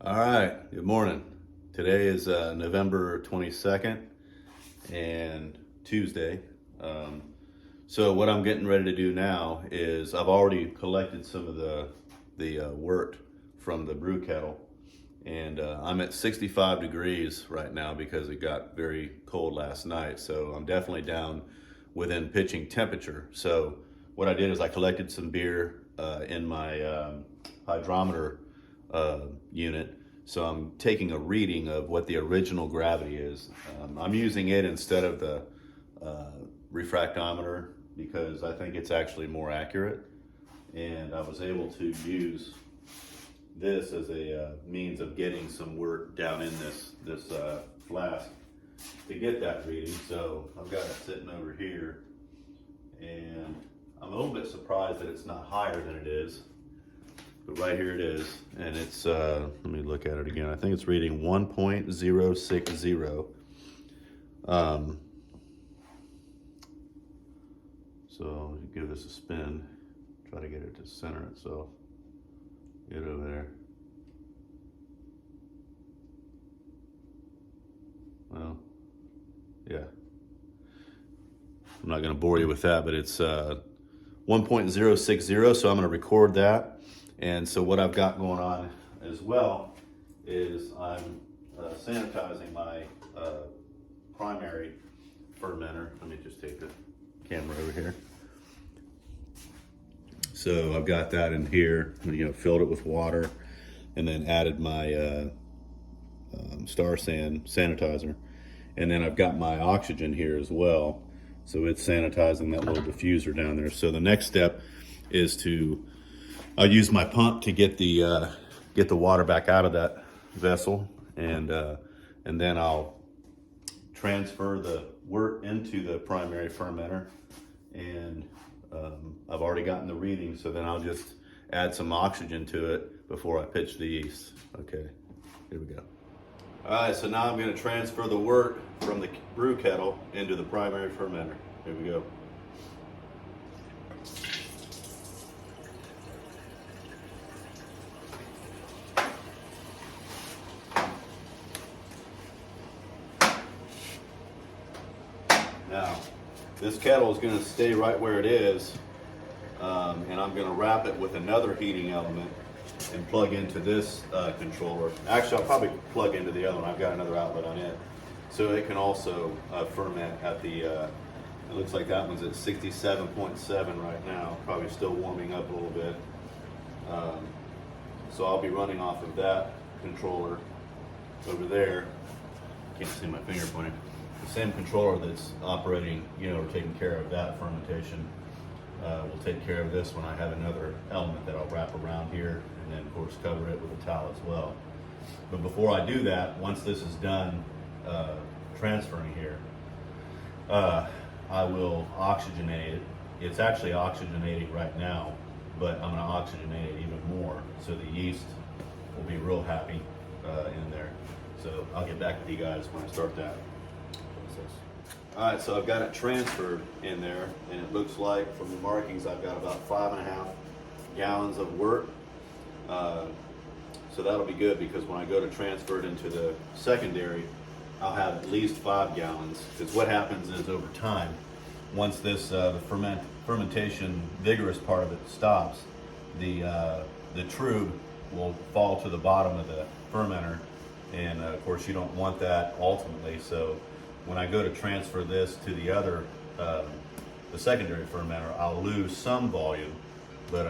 All right, good morning. Today is November 22nd and Tuesday. Um, so what I'm getting ready to do now is I've already collected some of the wort from the brew kettle, and I'm at 65 degrees right now because it got very cold last night. So I'm definitely down within pitching temperature. So what I did is I collected some beer in my hydrometer unit. So I'm taking a reading of what the original gravity is. I'm using it instead of the refractometer because I think it's actually more accurate. And I was able to use this as a means of getting some wort down in this flask to get that reading. So I've got it sitting over here, and I'm a little bit surprised that it's not higher than it is. But right here it is, and it's, let me look at it again. I think it's reading 1.060. So give this a spin, try to get it to center itself. Get over there. Well, yeah. I'm not gonna bore you with that, but it's 1.060, so I'm gonna record that. And so what I've got going on as well is I'm sanitizing my primary fermenter. Let me just take the camera over here. So I've got that in here, filled it with water, and then added my Star San sanitizer. And then I've got my oxygen here as well. So it's sanitizing that little diffuser down there. So the next step is I'll use my pump to get the water back out of that vessel, and then I'll transfer the wort into the primary fermenter, and I've already gotten the reading, so then I'll just add some oxygen to it before I pitch the yeast. Okay, here we go. All right, so now I'm going to transfer the wort from the brew kettle into the primary fermenter. Here we go. Now, this kettle is going to stay right where it is, and I'm going to wrap it with another heating element and plug into this controller. Actually, I'll probably plug into the other one. I've got another outlet on it. So it can also ferment at the, it looks like that one's at 67.7 right now, probably still warming up a little bit. So I'll be running off of that controller over there. Can't see my finger pointing. The same controller that's operating, or taking care of that fermentation will take care of this when I have another element that I'll wrap around here, and then of course cover it with a towel as well. But before I do that, once this is done transferring here, I will oxygenate it. It's actually oxygenating right now, but I'm going to oxygenate it even more so the yeast will be real happy in there. So I'll get back with you guys when I start that process. All right, so I've got it transferred in there, and it looks like from the markings I've got about 5.5 gallons of wort. So that'll be good because when I go to transfer it into the secondary, I'll have at least 5 gallons. Because what happens is over time, once this the fermentation vigorous part of it stops, the trube will fall to the bottom of the fermenter, and of course you don't want that ultimately. So when I go to transfer this to the other, the secondary fermenter, I'll lose some volume, but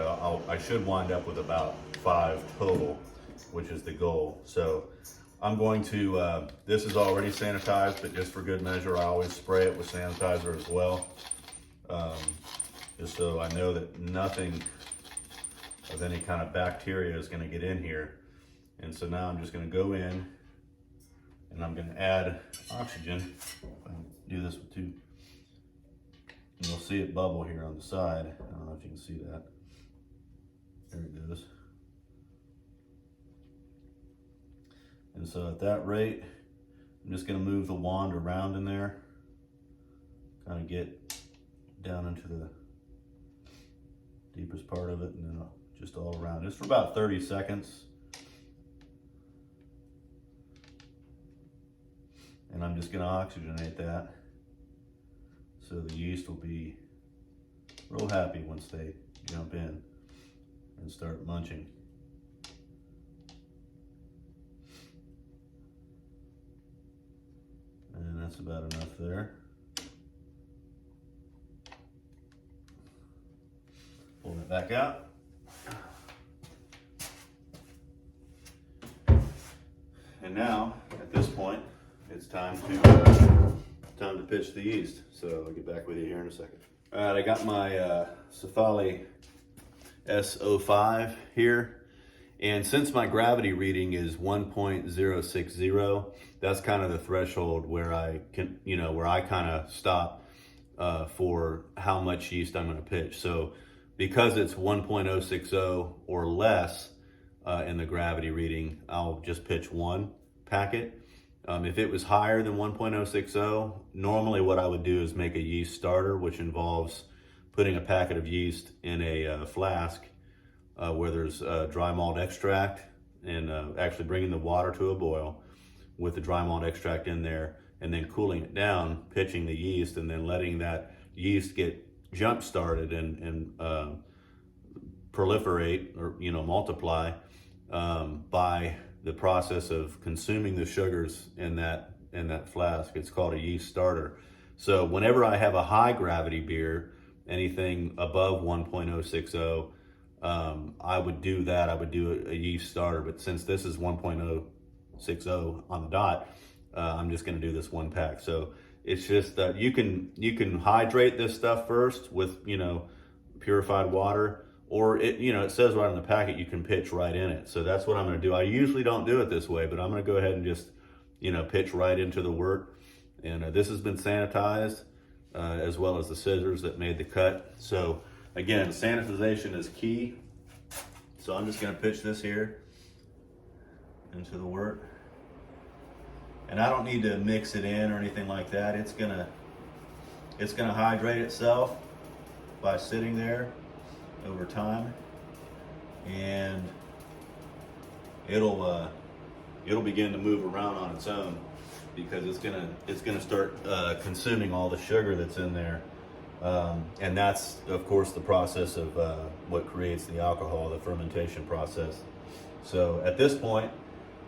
I should wind up with about 5 total, which is the goal. So I'm going to, this is already sanitized, but just for good measure, I always spray it with sanitizer as well, just so I know that nothing of any kind of bacteria is going to get in here. And so now I'm just going to go in, and I'm going to add oxygen. I can do this with 2. And you'll see it bubble here on the side. I don't know if you can see that. There it goes. And so at that rate, I'm just going to move the wand around in there, kind of get down into the deepest part of it, and then just all around, just for about 30 seconds. and I'm just going to oxygenate that. So the yeast will be real happy once they jump in and start munching. And that's about enough there. Pull it back out. And now, at this point, it's time to pitch the yeast. So I'll get back with you here in a second. All right, I got my Cephali S05 here. And since my gravity reading is 1.060, that's kind of the threshold where I can, where I kind of stop for how much yeast I'm going to pitch. So because it's 1.060 or less in the gravity reading, I'll just pitch one packet. If it was higher than 1.060, normally what I would do is make a yeast starter, which involves putting a packet of yeast in a flask where there's dry malt extract, and actually bringing the water to a boil with the dry malt extract in there, and then cooling it down, pitching the yeast, and then letting that yeast get jump started and proliferate or multiply by the process of consuming the sugars in that flask. It's called a yeast starter. So whenever I have a high gravity beer, anything above 1.060, I would do that. I would do a yeast starter, but since this is 1.060 on the dot, I'm just going to do this one pack. So it's just that you can hydrate this stuff first with purified water, or it says right on the packet you can pitch right in it. So that's what I'm going to do. I usually don't do it this way, but I'm going to go ahead and just pitch right into the wort. And this has been sanitized as well as the scissors that made the cut. So again, sanitization is key. So I'm just going to pitch this here into the wort. And I don't need to mix it in or anything like that. It's gonna hydrate itself by sitting there over time, and it'll begin to move around on its own, because it's gonna start consuming all the sugar that's in there, and that's of course the process of what creates the alcohol, the fermentation process. So at this point,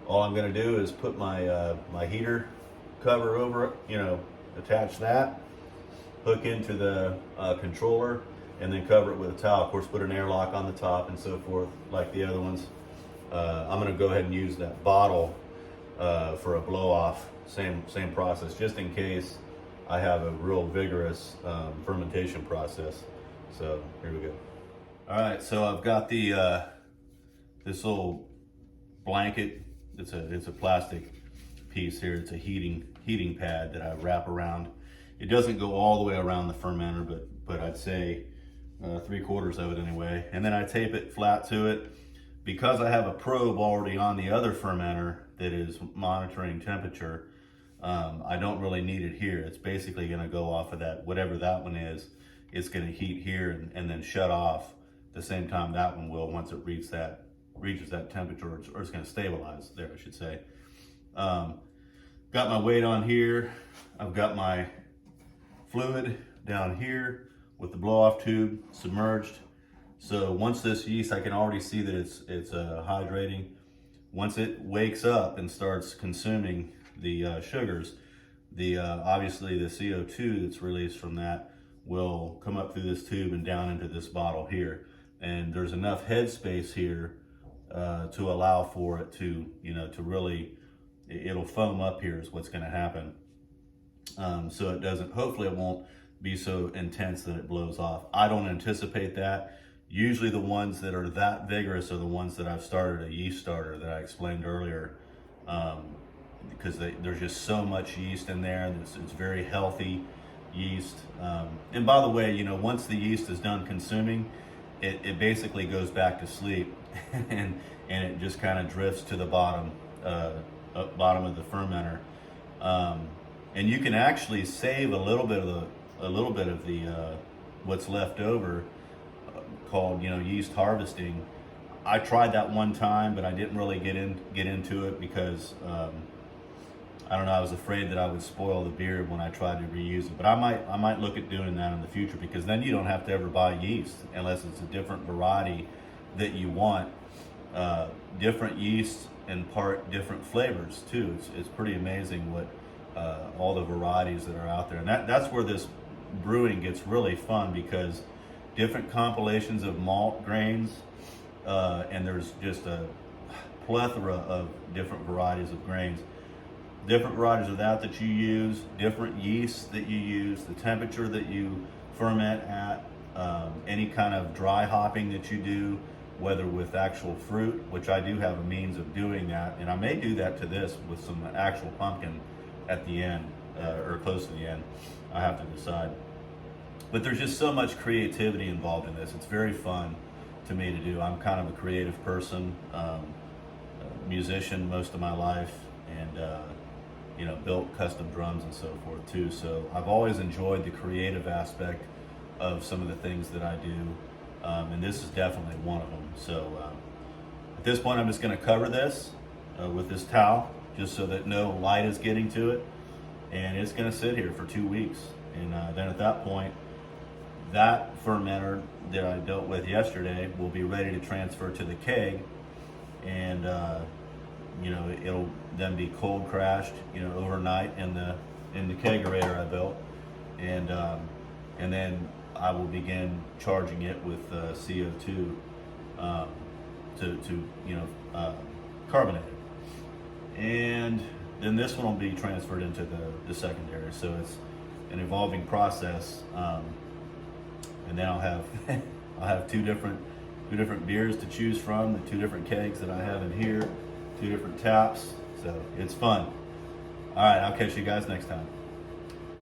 all I'm going to do is put my my heater cover over it, attach that, hook into the controller, and then cover it with a towel. Of course, put an airlock on the top and so forth, like the other ones. I'm going to go ahead and use that bottle for a blow-off. Same process, just in case I have a real vigorous fermentation process. So here we go. All right, so I've got the this little blanket. It's a plastic piece here. It's a heating pad that I wrap around. It doesn't go all the way around the fermenter, but I'd say 3/4 of it anyway. And then I tape it flat to it. Because I have a probe already on the other fermenter that is monitoring temperature, I don't really need it here. It's basically going to go off of that, whatever that one is. It's going to heat here and then shut off the same time that one will, once it reaches that temperature, or it's going to stabilize there, I should say. Got my weight on here. I've got my fluid down here with the blow-off tube submerged. So once this yeast, I can already see that it's hydrating. Once it wakes up and starts consuming the sugars, obviously the CO2 that's released from that will come up through this tube and down into this bottle here. And there's enough head space here to allow for it to, to really, it'll foam up here is what's going to happen. So it doesn't, hopefully it won't be so intense that it blows off. I don't anticipate that. Usually the ones that are that vigorous are the ones that I've started a yeast starter that I explained earlier, because there's just so much yeast in there, and it's very healthy yeast. And by the way, once the yeast is done consuming, it basically goes back to sleep and it just kind of drifts to the bottom of the fermenter. And you can actually save a little bit of the what's left over, called yeast harvesting. I tried that one time, but I didn't really get into it because I don't know, I was afraid that I would spoil the beer when I tried to reuse it. But I might look at doing that in the future, because then you don't have to ever buy yeast unless it's a different variety that you want. Different yeast impart different flavors too. It's pretty amazing what all the varieties that are out there. And that's where this brewing gets really fun, because different compilations of malt grains, and there's just a plethora of different varieties of grains. Different varieties of that you use, different yeasts that you use, the temperature that you ferment at, any kind of dry hopping that you do, whether with actual fruit, which I do have a means of doing that, and I may do that to this with some actual pumpkin at the end, or close to the end. I have to decide. But there's just so much creativity involved in this. It's very fun to me to do. I'm kind of a creative person, a musician most of my life, and built custom drums and so forth too. So I've always enjoyed the creative aspect of some of the things that I do, and this is definitely one of them. So at this point, I'm just going to cover this with this towel, just so that no light is getting to it, and it's going to sit here for 2 weeks. And then at that point, that fermenter that I dealt with yesterday will be ready to transfer to the keg, and it'll then be cold crashed, overnight in the kegerator I built, and then I will begin charging it with CO2 to carbonate it, and then this one will be transferred into the secondary. So it's an evolving process, and then I'll have two different beers to choose from, the 2 different kegs that I have in here, 2 different taps. So it's fun. All right, I'll catch you guys next time.